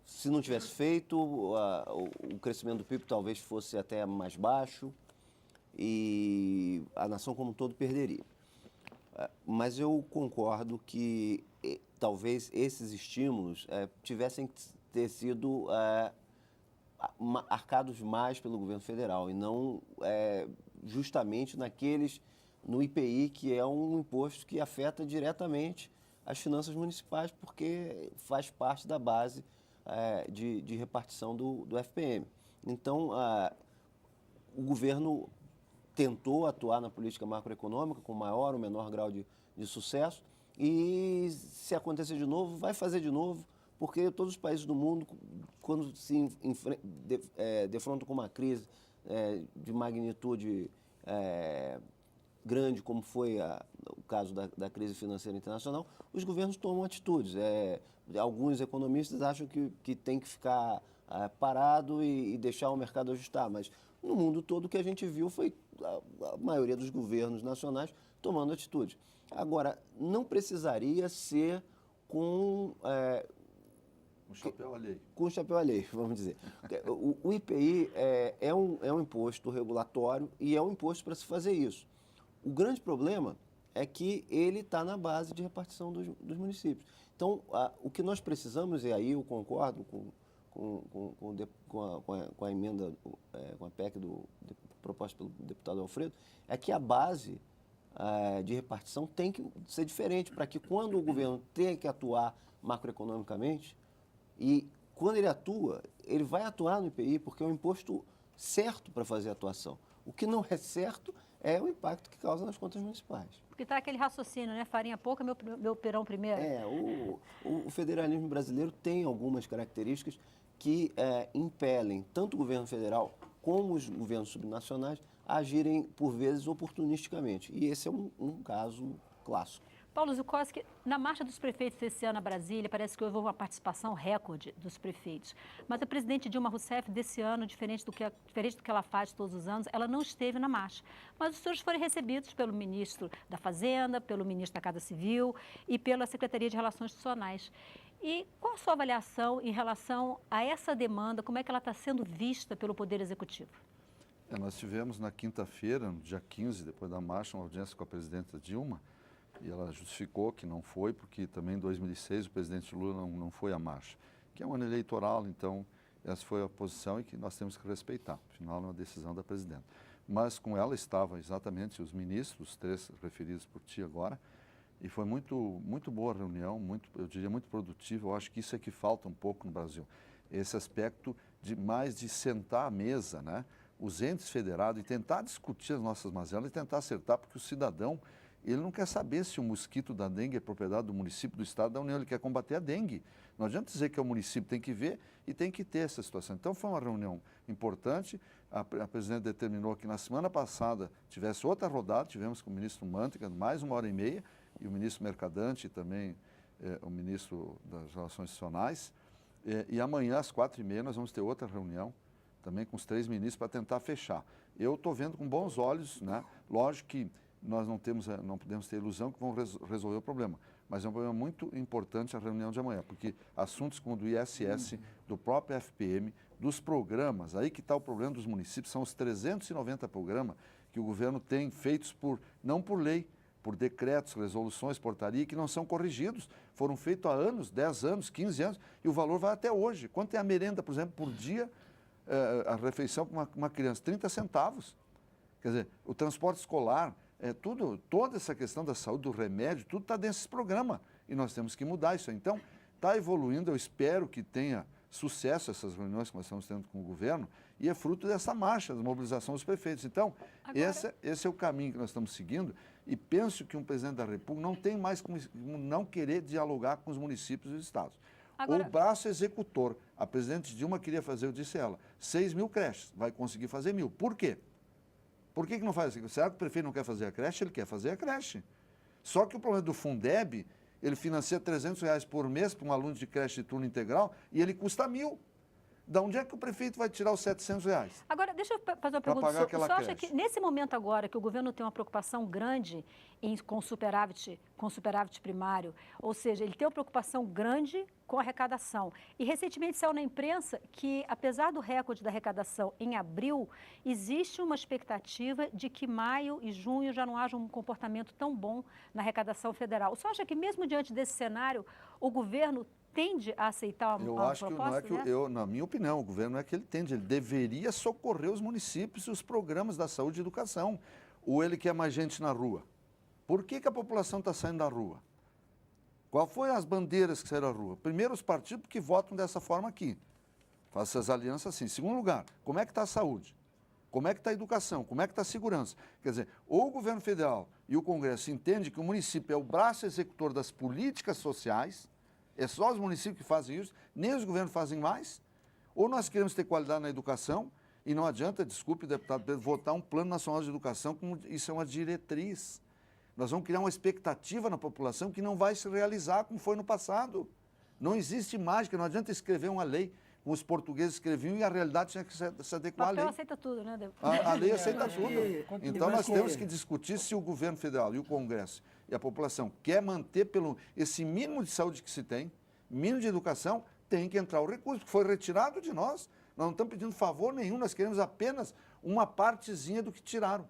Se não tivesse feito, o crescimento do PIB talvez fosse até mais baixo e a nação como um todo perderia. Mas eu concordo que talvez esses estímulos tivessem que ter sido arcados mais pelo governo federal e não justamente no IPI, que é um imposto que afeta diretamente as finanças municipais, porque faz parte da base de repartição do FPM. Então, o governo tentou atuar na política macroeconômica com maior ou menor grau de sucesso e, se acontecer de novo, vai fazer de novo, porque todos os países do mundo, quando se defrontam com uma crise de magnitude grande, como foi o caso da crise financeira internacional, os governos tomam atitudes. Alguns economistas acham que tem que ficar parado e deixar o mercado ajustar, mas no mundo todo o que a gente viu foi a maioria dos governos nacionais tomando atitude. Agora, não precisaria ser com um chapéu alheio. Com o chapéu alheio, vamos dizer. O IPI é um imposto regulatório e é um imposto para se fazer isso. O grande problema é que ele está na base de repartição dos municípios. Então, o que nós precisamos, e aí eu concordo com a emenda, com a PEC proposta pelo deputado Alfredo, é que a base de repartição tem que ser diferente, para que quando o governo tenha que atuar macroeconomicamente, e quando ele atua, ele vai atuar no IPI, porque é um imposto certo para fazer a atuação. O que não é certo é o impacto que causa nas contas municipais. Porque está aquele raciocínio, né? Farinha pouca, meu perão primeiro. O federalismo brasileiro tem algumas características que impelem tanto o governo federal como os governos subnacionais a agirem, por vezes, oportunisticamente. E esse é um caso clássico. Paulo Zukoski, na marcha dos prefeitos esse ano a Brasília, parece que houve uma participação recorde dos prefeitos. Mas a presidente Dilma Rousseff, desse ano, diferente do que ela faz todos os anos, ela não esteve na marcha. Mas os senhores foram recebidos pelo ministro da Fazenda, pelo ministro da Casa Civil e pela Secretaria de Relações Institucionais. E qual a sua avaliação em relação a essa demanda, como é que ela está sendo vista pelo Poder Executivo? Nós tivemos na quinta-feira, no dia 15, depois da marcha, uma audiência com a presidenta Dilma, e ela justificou que não foi, porque também em 2006 o presidente Lula não foi à marcha, que é um ano eleitoral, então essa foi a posição e que nós temos que respeitar. Afinal, é uma decisão da presidenta. Mas com ela estavam exatamente os ministros, os 3 referidos por ti agora, e foi muito boa a reunião, eu diria muito produtiva. Eu acho que isso é que falta um pouco no Brasil, esse aspecto de sentar à mesa, né, os entes federados e tentar discutir as nossas mazelas e tentar acertar, porque o cidadão, ele não quer saber se o mosquito da dengue é propriedade do município, do estado, da União. Ele quer combater a dengue. Não adianta dizer que é o município, tem que ver e tem que ter essa situação. Então, foi uma reunião importante. A presidente determinou que na semana passada tivesse outra rodada. Tivemos com o ministro Mantega, mais 1h30, e o ministro Mercadante e também o ministro das Relações Institucionais. E amanhã, às 4h30, nós vamos ter outra reunião, também com os 3 ministros, para tentar fechar. Eu estou vendo com bons olhos, né? Lógico que nós não podemos ter ilusão que vão resolver o problema, mas é um problema muito importante a reunião de amanhã, porque assuntos como o do ISS, do próprio FPM, dos programas, aí que está o problema dos municípios, são os 390 programas que o governo tem feitos não por lei, por decretos, resoluções, portaria, que não são corrigidos, foram feitos há anos, 10 anos, 15 anos, e o valor vai até hoje. Quanto é a merenda, por exemplo, por dia, a refeição para uma criança? 30 centavos. Quer dizer, o transporte escolar, toda essa questão da saúde, do remédio, tudo está dentro desse programa. E nós temos que mudar isso. Então, está evoluindo, eu espero que tenha sucesso essas reuniões que nós estamos tendo com o governo, e é fruto dessa marcha, da mobilização dos prefeitos. Então, esse é o caminho que nós estamos seguindo, e penso que um presidente da República não tem mais como não querer dialogar com os municípios e os estados. O braço executor, a presidente Dilma queria fazer, eu disse a ela, 6.000 creches, vai conseguir fazer 1.000. Por quê? Por que não faz assim? Será que o prefeito não quer fazer a creche? Ele quer fazer a creche. Só que o problema do Fundeb, ele financia R$300 por mês para um aluno de creche de turno integral e ele custa 1.000. Da onde é que o prefeito vai tirar os R$700? Agora, deixa eu fazer uma pergunta. pagar O aquela senhor acha creche. que, nesse momento agora, que o governo tem uma preocupação grande com superávit primário, ou seja, ele tem uma preocupação grande com a arrecadação. E recentemente saiu na imprensa que, apesar do recorde da arrecadação em abril, existe uma expectativa de que maio e junho já não haja um comportamento tão bom na arrecadação federal. O senhor acha que, mesmo diante desse cenário, o governo tende a aceitar Eu uma acho que não proposta é que na minha opinião, o governo não é que ele tende, ele deveria socorrer os municípios e os programas da saúde e educação. Ou ele quer mais gente na rua? Por que a população está saindo da rua? Qual foi as bandeiras que saíram da rua? Primeiro, os partidos que votam dessa forma aqui. Faz essas alianças assim. Segundo lugar, como é que está a saúde? Como é que está a educação? Como é que está a segurança? Quer dizer, ou o governo federal e o Congresso entendem que o município é o braço executor das políticas sociais, é só os municípios que fazem isso, nem os governos fazem mais, ou nós queremos ter qualidade na educação, e não adianta, desculpe, deputado Pedro, votar um plano nacional de educação, como isso é uma diretriz. Nós vamos criar uma expectativa na população que não vai se realizar como foi no passado. Não existe mágica, não adianta escrever uma lei, como os portugueses escreviam, e a realidade tinha que se adequar à O papel lei. aceita tudo, né, deputado? A lei aceita tudo. Então, eu nós acho temos que- que discutir se o governo federal e o Congresso e a população quer manter esse mínimo de saúde que se tem, mínimo de educação, tem que entrar o recurso, que foi retirado de nós. Nós não estamos pedindo favor nenhum, nós queremos apenas uma partezinha do que tiraram.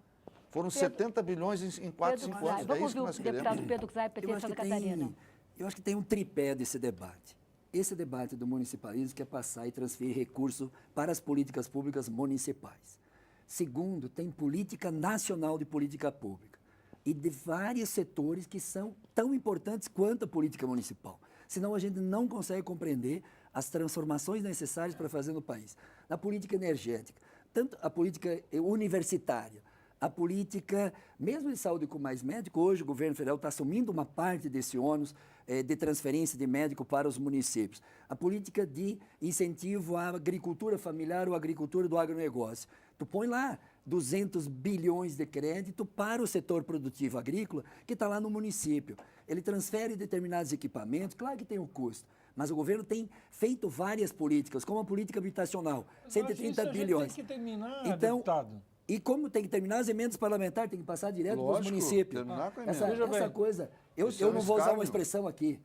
Foram 70 bilhões em 4, 5 anos. É Vamos isso que ouvir nós o deputado queremos. Pedro Zay, PT de Santa Catarina. Eu acho que tem um tripé desse debate. Esse debate do municipalismo quer passar e transferir recursos para as políticas públicas municipais. Segundo, tem política nacional de política pública e de vários setores que são tão importantes quanto a política municipal. Senão a gente não consegue compreender as transformações necessárias para fazer no país. Na política energética, tanto a política universitária, a política, mesmo de saúde com mais médico, hoje o governo federal está assumindo uma parte desse ônus de transferência de médico para os municípios. A política de incentivo à agricultura familiar ou agricultura do agronegócio. Tu põe lá 200 bilhões de crédito para o setor produtivo agrícola que está lá no município. Ele transfere determinados equipamentos, claro que tem um custo, mas o governo tem feito várias políticas, como a política habitacional, 130 bilhões. Tem que terminar, Então, deputado. e como tem que terminar as emendas parlamentares, tem que passar direto para os Lógico, municípios. terminar com a emenda. Essa Veja bem, coisa, eu isso é um não vou usar escárnio. uma expressão aqui.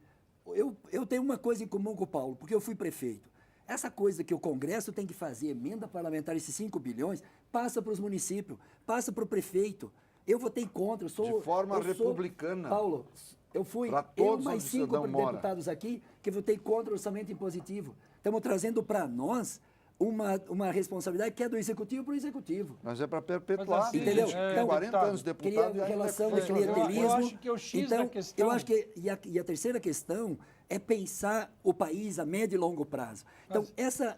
Eu tenho uma coisa em comum com o Paulo, porque eu fui prefeito. Essa coisa que o Congresso tem que fazer, emenda parlamentar, esses 5 bilhões, passa para os municípios, passa para o prefeito. Eu votei contra, eu sou... De forma eu sou- republicana. Paulo, eu fui, Pra eu todos mais onde o 5 cidadão mora. deputados aqui, que votei contra o orçamento impositivo. Estamos trazendo para nós uma responsabilidade que é do Executivo para o Executivo. Mas é para perpetuar. Mas assim, Entendeu? Tem Então, 40 anos de Cria deputado e ainda relação é de clientelismo. Eu acho que é o X da questão. Eu acho que, e a terceira questão é pensar o país a médio e longo prazo. Então,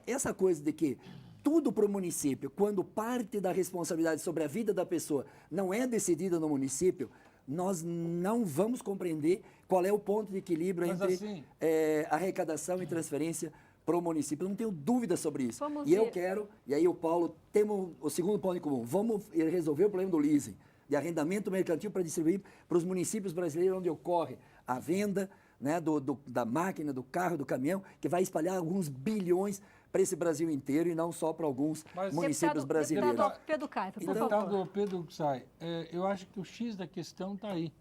essa coisa de que tudo para o município, quando parte da responsabilidade sobre a vida da pessoa não é decidida no município, nós não vamos compreender qual é o ponto de equilíbrio Mas entre assim- arrecadação e transferência para o município. Eu não tenho dúvida sobre isso. Vamos E eu ver. quero, e aí o Paulo, temos o segundo ponto em comum, vamos resolver o problema do leasing, de arrendamento mercantil para distribuir para os municípios brasileiros onde ocorre a venda, né, da máquina, do carro, do caminhão, que vai espalhar alguns bilhões para esse Brasil inteiro e não só para alguns Mas- municípios brasileiros. Deputado Pedro Caio, por Então, favor. Deputado Pedro Zay, eu acho que o X da questão está aí.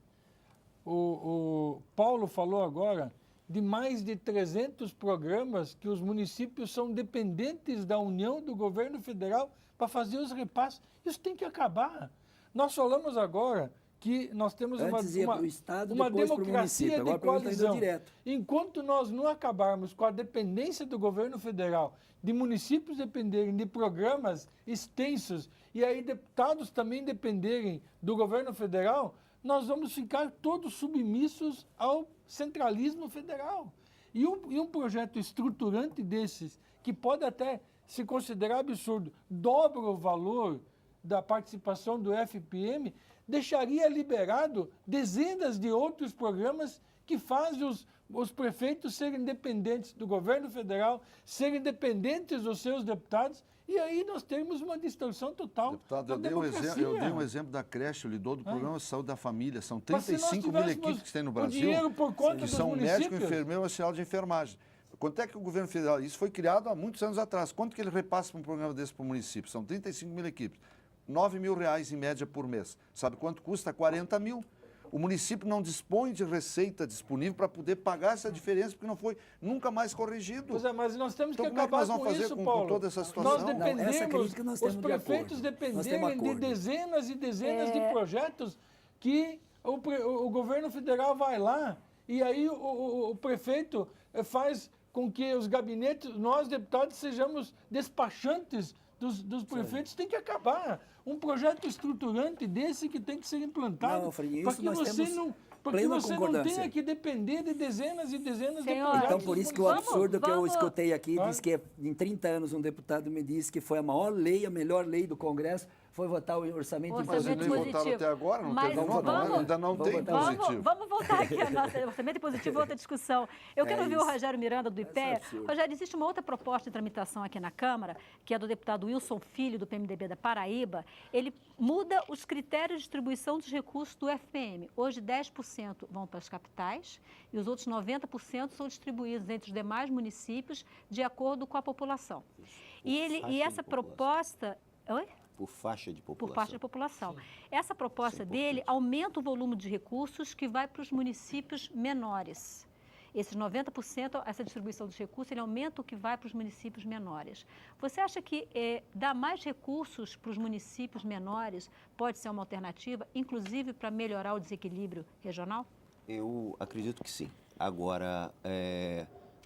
O Paulo falou agora de mais de 300 programas que os municípios são dependentes da União, do governo federal, para fazer os repasses. Isso tem que acabar. Nós falamos agora que nós temos Antes ia pro Estado, uma depois pro democracia município. de Agora para o governo coalizão. direto. Enquanto nós não acabarmos com a dependência do governo federal, de municípios dependerem de programas extensos e aí deputados também dependerem do governo federal, nós vamos ficar todos submissos ao centralismo federal. E um projeto estruturante desses, que pode até se considerar absurdo, dobra o valor da participação do FPM, deixaria liberado dezenas de outros programas que fazem os prefeitos serem independentes do governo federal, serem independentes dos seus deputados, e aí nós temos uma distorção total Deputado, da eu dei democracia. um exemplo da creche, eu lhe dou do programa de saúde da família. São Mas se nós 35 mil tivéssemos equipes que tem no o Brasil, dinheiro por conta que dos são médico, municípios- enfermeiro e auxiliar de enfermagem. Quanto é que o governo federal... Isso foi criado há muitos anos atrás. Quanto que ele repassa para um programa desse para o município? São 35 mil equipes. R$ 9.000 em média por mês. Sabe quanto custa? 40 mil. O município não dispõe de receita disponível para poder pagar essa diferença, porque não foi nunca mais corrigido. Pois é, mas nós temos Então, que como é que acabar nós vamos com fazer isso, com Paulo. toda essa situação? Nós Não, essa dependemos, crítica nós os temos de prefeitos acordo. Nós temos dependerem de acordo. dezenas e dezenas de projetos que o governo federal vai lá e aí o prefeito faz com que os gabinetes, nós deputados, sejamos despachantes dos prefeitos. Tem que acabar. Um projeto estruturante desse que tem que ser implantado Não, Fred, para isso que nós você temos não... Porque plena você não concordância. tenha que depender de dezenas e dezenas de Senhor, projetos. Então, por isso que o Vamos- absurdo que eu vamos- escutei aqui, Ah. diz que em 30 anos um deputado me disse que foi a maior lei, a melhor lei do Congresso, foi votar o orçamento O Mas eles orçamento nem positivo. votaram até agora, não Mas teve nota, vamos- ainda não vamos tem votar. positivo. Vamos voltar aqui ao nosso orçamento positivo, outra discussão. Eu quero ouvir o isso. Rogério Miranda, do IPEA. absurdo. Rogério, existe uma outra proposta de tramitação aqui na Câmara, que é do deputado Wilson Filho, do PMDB da Paraíba. Ele muda os critérios de distribuição dos recursos do FPM. Hoje, 10% vão para as capitais e os outros 90% são distribuídos entre os demais municípios de acordo com a população. faixa E de essa população. proposta... Oi? Por faixa de população. Por parte da população. Essa proposta Isso é dele importante. aumenta o volume de recursos que vai para os municípios menores. Esses 90%, essa distribuição dos recursos, ele aumenta o que vai para os municípios menores. Você acha que dar mais recursos para os municípios menores pode ser uma alternativa, inclusive para melhorar o desequilíbrio regional? Eu acredito que sim. Agora,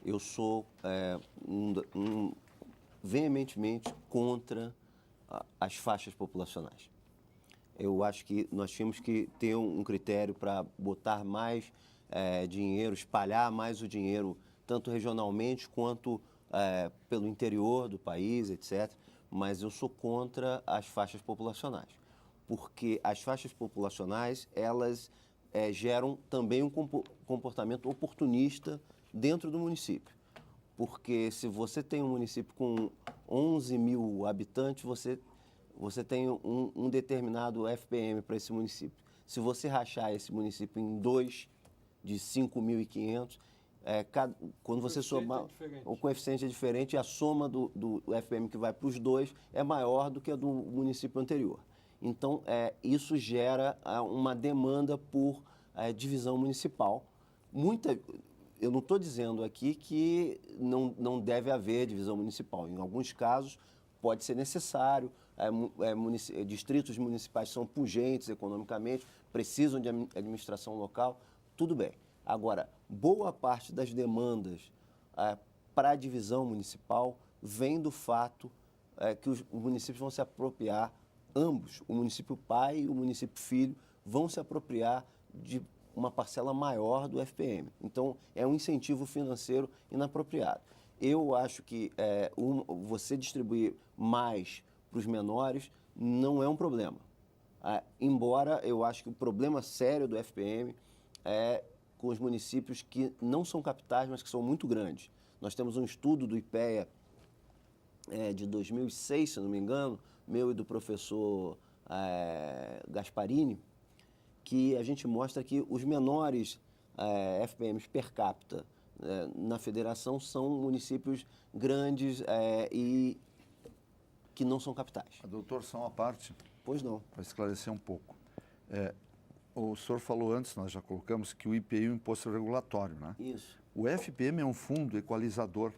eu sou veementemente contra as faixas populacionais. Eu acho que nós tínhamos que ter um critério para botar mais dinheiro, espalhar mais o dinheiro, tanto regionalmente quanto pelo interior do país, etc. Mas eu sou contra as faixas populacionais, porque as faixas populacionais, elas geram também um comportamento oportunista dentro do município. Porque se você tem um município com 11 mil habitantes, você tem um determinado FPM para esse município. Se você rachar esse município em 2 de 5.500, quando você somar, o coeficiente é diferente e a soma do FPM que vai para os dois é maior do que a do município anterior. Então, isso gera uma demanda por divisão municipal. Eu não estou dizendo aqui que não deve haver divisão municipal. Em alguns casos, pode ser necessário. Distritos municipais são pungentes economicamente, precisam de administração local, tudo bem. Agora, boa parte das demandas para a divisão municipal vem do fato que os municípios vão se apropriar, ambos, o município pai e o município filho, vão se apropriar de uma parcela maior do FPM. Então, é um incentivo financeiro inapropriado. Eu acho que você distribuir mais para os menores não é um problema. Embora eu acho que o problema sério do FPM é com os municípios que não são capitais, mas que são muito grandes. Nós temos um estudo do IPEA de 2006, se não me engano, meu e do professor Gasparini, que a gente mostra que os menores FPMs per capita na federação são municípios grandes e que não são capitais. Doutor, só uma parte, Pois não. para esclarecer um pouco. O senhor falou antes, nós já colocamos, que o IPI é um imposto regulatório, né? Isso. O FPM é um fundo equalizador.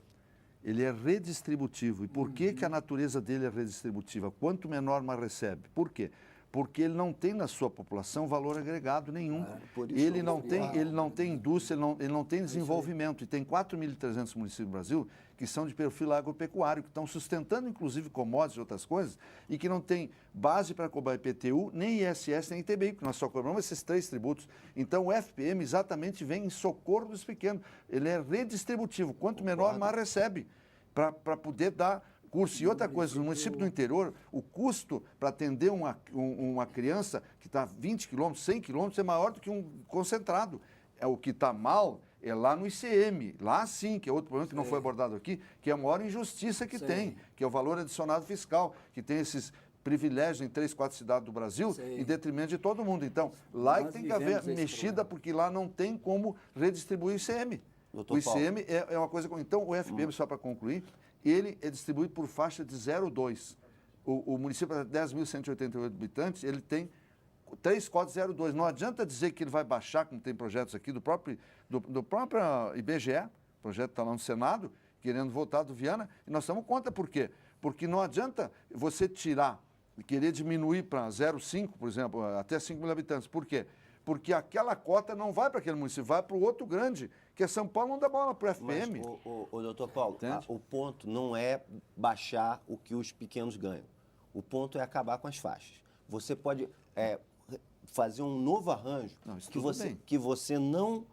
Ele é redistributivo. E por que a natureza dele é redistributiva? Quanto menor, mais recebe. Por quê? Porque ele não tem na sua população valor agregado nenhum. por isso Ele não tem indústria, ele não tem desenvolvimento. E tem 4.300 municípios no Brasil que são de perfil agropecuário, que estão sustentando, inclusive, commodities e outras coisas, e que não tem base para cobrar IPTU, nem ISS, nem ITBI, porque nós só cobramos esses 3 tributos. Então, o FPM exatamente vem em socorro dos pequenos. Ele é redistributivo. Quanto menor, mais recebe, para poder dar curso. E outra coisa, no município do interior, o custo para atender uma criança que está 20 quilômetros, 100 quilômetros, é maior do que um concentrado. O que está mal é lá no ICM, lá sim, que é outro problema que não foi abordado aqui, que é a maior injustiça que tem, que é o valor adicionado fiscal, que tem esses privilégios em 3, 4 cidades do Brasil, em detrimento de todo mundo. Então, lá Nós tem que haver vivemos esse mexida, problema. porque lá não tem como redistribuir o ICM. O ICM é uma coisa... Então, o FPM, só para concluir, ele é distribuído por faixa de 0,2. O município de 10.188 habitantes, ele tem 3 cotas 0,2. Não adianta dizer que ele vai baixar, como tem projetos aqui do próprio IBGE, o projeto está lá no Senado, querendo votar do Viana, e nós estamos contra. Por quê? Porque não adianta você tirar, querer diminuir para 0,5, por exemplo, até 5 mil habitantes. Por quê? Porque aquela cota não vai para aquele município, vai para o outro grande, que é São Paulo, não dá bola para o FPM. Mas, doutor Paulo, o ponto não é baixar o que os pequenos ganham. O ponto é acabar com as faixas. Você pode fazer um novo arranjo que você não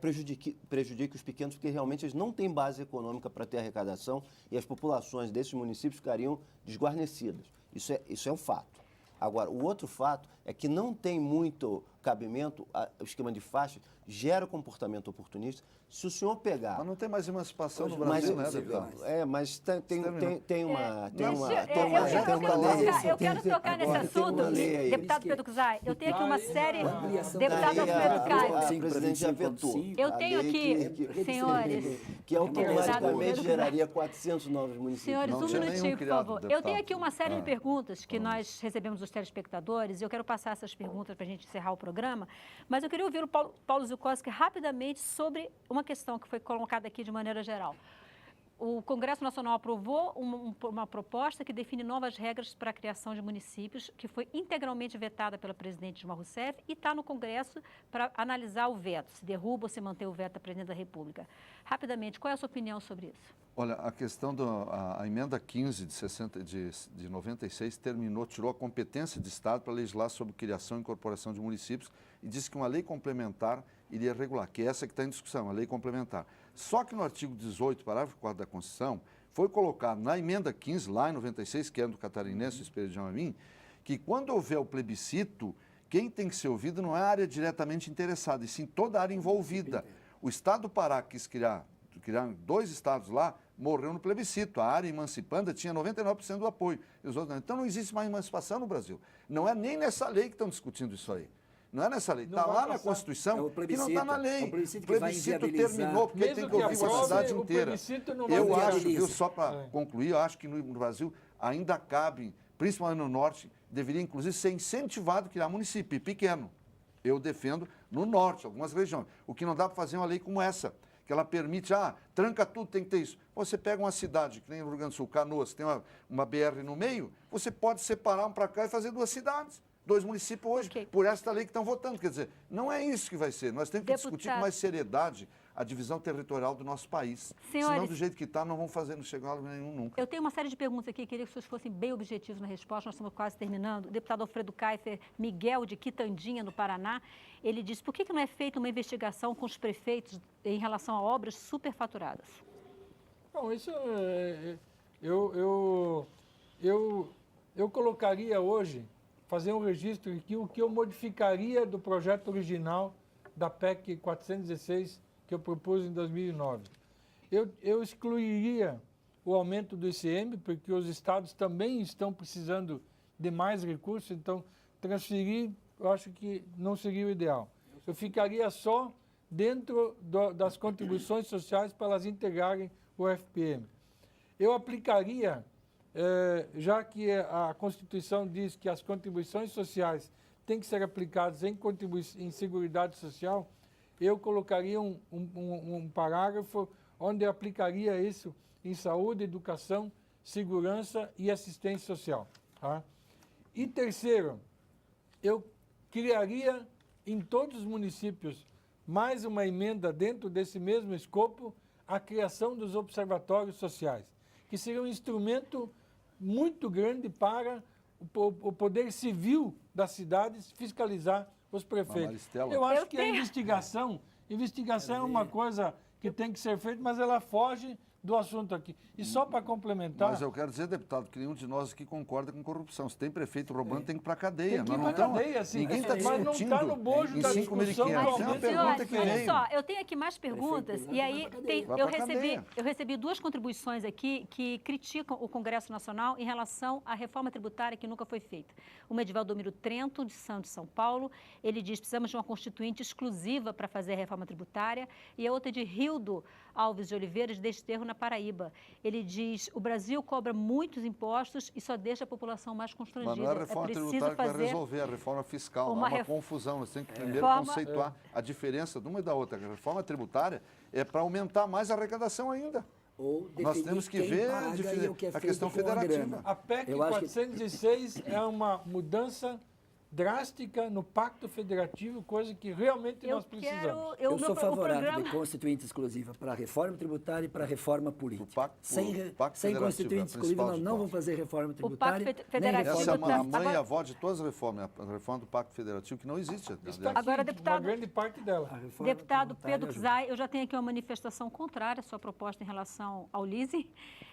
prejudique os pequenos, porque realmente eles não têm base econômica para ter arrecadação e as populações desses municípios ficariam desguarnecidas. Isso é um fato. Agora, o outro fato é que não tem muito cabimento, o esquema de faixa gera comportamento oportunista. Se o senhor pegar... Mas não tem mais emancipação no Brasil, né, deputado? Mas tem uma lei. Eu quero tocar nesse assunto, deputado Pedro Cusai. Eu tenho aqui uma série... Deputado Pedro Caio. O presidente já vetou. Eu tenho aqui, senhores... Que automaticamente geraria 400 novos municípios. Senhores, um minutinho, por favor. Eu tenho aqui uma série de perguntas que nós recebemos dos telespectadores e eu quero passar essas perguntas para a gente encerrar o programa, mas eu queria ouvir o Paulo Zukoski rapidamente sobre uma questão que foi colocada aqui de maneira geral. O Congresso Nacional aprovou uma proposta que define novas regras para a criação de municípios, que foi integralmente vetada pela presidente Dilma Rousseff e está no Congresso para analisar o veto, se derruba ou se mantém o veto da presidente da República. Rapidamente, qual é a sua opinião sobre isso? Olha, a questão da emenda 15 de 96 tirou a competência de Estado para legislar sobre criação e incorporação de municípios e disse que uma lei complementar iria regular, que é essa que está em discussão, a lei complementar. Só que no artigo 18, parágrafo 4 da Constituição, foi colocado na emenda 15, lá em 96, que é do catarinense, o Espírito Amin, que quando houver o plebiscito, quem tem que ser ouvido não é a área diretamente interessada, e sim toda a área envolvida. O Estado do Pará quis criar 2 estados lá, morreu no plebiscito. A área emancipanda tinha 99% do apoio. E os outros não. Então não existe mais emancipação no Brasil. Não é nem nessa lei que estão discutindo isso aí. Não é nessa lei. Está lá na Constituição e não está na lei. O plebiscito terminou, porque tem que ouvir a cidade inteira. Eu acho, viu, só para concluir, eu acho que no Brasil ainda cabe, principalmente no Norte, deveria inclusive ser incentivado a criar município pequeno. Eu defendo no Norte, algumas regiões. O que não dá para fazer uma lei como essa, que ela permite, tranca tudo, tem que ter isso. Você pega uma cidade, que nem no Rio Grande do Sul, Canoas, tem uma BR no meio, você pode separar um para cá e fazer 2 cidades. 2 municípios hoje, por esta lei que estão votando. Quer dizer, não é isso que vai ser. Nós temos que discutir com mais seriedade a divisão territorial do nosso país. Senhores, senão, do jeito que está, não vamos fazer, não chegar a lugar nenhum nunca. Eu tenho uma série de perguntas aqui, queria que vocês fossem bem objetivos na resposta, nós estamos quase terminando. O deputado Alfredo Kaiser Miguel, de Quitandinha, no Paraná, ele diz, por que não é feita uma investigação com os prefeitos em relação a obras superfaturadas? Bom, isso eu colocaria hoje, fazer um registro aqui, o que eu modificaria do projeto original da PEC 416 que eu propus em 2009. Eu excluiria o aumento do ICM, porque os estados também estão precisando de mais recursos, então transferir, eu acho que não seria o ideal. Eu ficaria só dentro das contribuições sociais para elas integrarem o FPM. Eu aplicaria, já que a Constituição diz que as contribuições sociais têm que ser aplicadas em Seguridade Social, eu colocaria um parágrafo onde eu aplicaria isso em saúde, educação, segurança e assistência social. Tá? E terceiro, eu criaria em todos os municípios mais uma emenda dentro desse mesmo escopo, a criação dos observatórios sociais, que seria um instrumento muito grande para o poder civil das cidades fiscalizar os prefeitos. Eu acho que a investigação é uma coisa que tem que ser feita, mas ela foge do assunto aqui. E só para complementar... Mas eu quero dizer, deputado, que nenhum de nós aqui concorda com corrupção. Se tem prefeito roubando, tem que ir para a cadeia. Tem que ir para a cadeia, sim. Ninguém está Mas não discutindo está no bojo em da 5.500. discussão É uma atualmente. pergunta que olha veio. só, eu tenho aqui mais perguntas e aí Vai pra cadeia. eu recebi duas contribuições aqui que criticam o Congresso Nacional em relação à reforma tributária que nunca foi feita. Uma é de Valdomiro Trento, de São Paulo. Ele diz que precisamos de uma constituinte exclusiva para fazer a reforma tributária. E a outra é de Rildo Alves de Oliveira, de Desterro, na Paraíba. Ele diz o Brasil cobra muitos impostos e só deixa a população mais constrangida. Mas não é a reforma tributária que vai resolver, a reforma fiscal. Há uma confusão. Você tem que primeiro conceituar a diferença de uma e da outra. A reforma tributária é para aumentar mais a arrecadação ainda. Nós temos que ver a questão federativa. A PEC 406 é uma mudança drástica no Pacto Federativo, coisa que realmente nós precisamos. Eu sou favorável de constituinte exclusiva para a reforma tributária e para a reforma política. Sem constituinte exclusiva, nós não vamos fazer reforma tributária. O Pacto Federativo essa é a mãe e a avó de todas as reformas, a reforma do Pacto Federativo, que não existe. Agora, deputado, uma grande parte dela. Deputado Pedro Czai, eu já tenho aqui uma manifestação contrária à sua proposta em relação ao leasing.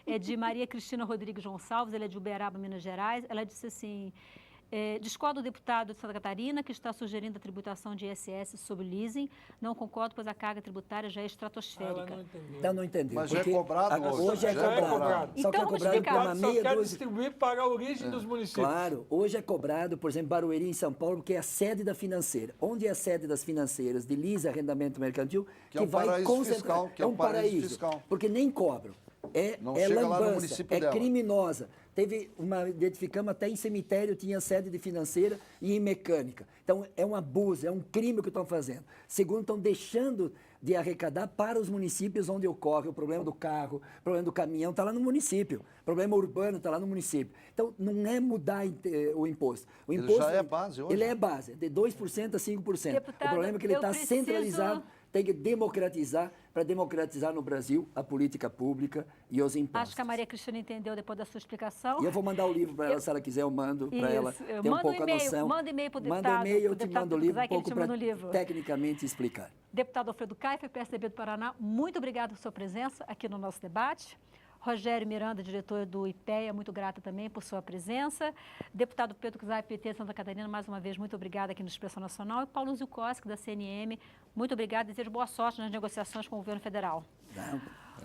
É de Maria Cristina Rodrigues Gonçalves, ela é de Uberaba, Minas Gerais. Ela disse assim... discordo do deputado de Santa Catarina, que está sugerindo a tributação de ISS sobre leasing. Não concordo, pois a carga tributária já é estratosférica. Não entendeu. Mas já é cobrado hoje. É cobrado. Então, só que é cobrado por uma meia quer dúzia. distribuir para a origem dos municípios. Claro, hoje é cobrado, por exemplo, Barueri, em São Paulo, que é a sede da financeira. Onde é a sede das financeiras de leasing, arrendamento mercantil, que vai concentrar. É um paraíso fiscal. Porque nem cobram. É lambança, é criminosa. Identificamos até em cemitério, tinha sede de financeira e em mecânica. Então, é um abuso, é um crime que estão fazendo. Segundo, estão deixando de arrecadar para os municípios onde ocorre o problema do carro, o problema do caminhão, está lá no município. O problema urbano está lá no município. Então, não é mudar o imposto. O imposto ele já é base hoje. Ele é base, de 2% a 5%. Deputado, o problema é que ele está centralizado. Tem que democratizar, para democratizar no Brasil a política pública e os impostos. Acho que a Maria Cristina entendeu depois da sua explicação. E eu vou mandar o livro para ela, se ela quiser, eu mando para ela ter um pouco a noção. Manda e-mail para o deputado. Manda e-mail, eu te mando o livro um pouco para livro. tecnicamente explicar. Deputado Alfredo Kaifer, PSDB do Paraná, muito obrigado por sua presença aqui no nosso debate. Rogério Miranda, diretor do IPEA, muito grata também por sua presença. Deputado Pedro Czai, PT Santa Catarina, mais uma vez, muito obrigada aqui no Expressão Nacional. E Paulo Zilkowski, da CNM, muito obrigada e desejo boa sorte nas negociações com o governo federal.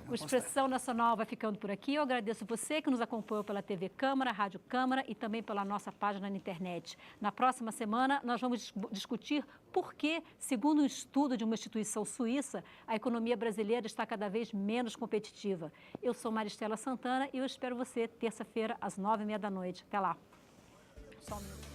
O Expressão Nacional vai ficando por aqui. Eu agradeço você que nos acompanhou pela TV Câmara, Rádio Câmara e também pela nossa página na internet. Na próxima semana, nós vamos discutir por que, segundo um estudo de uma instituição suíça, a economia brasileira está cada vez menos competitiva. Eu sou Maristela Santana e eu espero você terça-feira às 9h30 da noite. Até lá. Só um minuto.